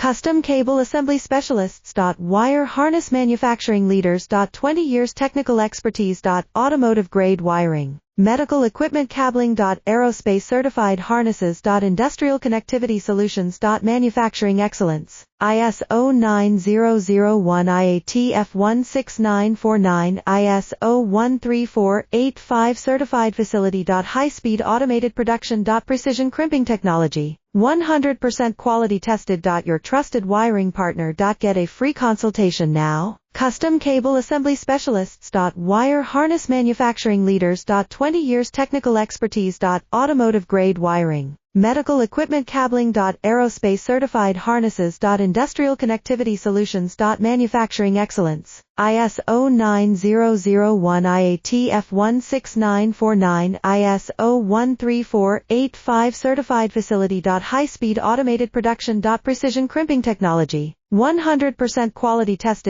Custom cable assembly specialists. Wire harness manufacturing leaders. 20 years technical expertise. Automotive grade wiring, medical equipment cabling. Aerospace certified harnesses. Industrial connectivity solutions. Manufacturing excellence. ISO 9001 IATF 16949 ISO 13485 certified facility. High-speed automated production. Precision crimping technology, 100% quality tested. Your trusted wiring partner. Get a free consultation now. Custom cable assembly specialists. Wire harness manufacturing leaders. 20 years technical expertise. Automotive grade wiring, medical equipment cabling. Aerospace certified harnesses. Industrial connectivity solutions. Manufacturing excellence. ISO 9001 IATF 16949 ISO 13485 certified facility. High-speed automated production. Precision crimping technology, 100% quality tested.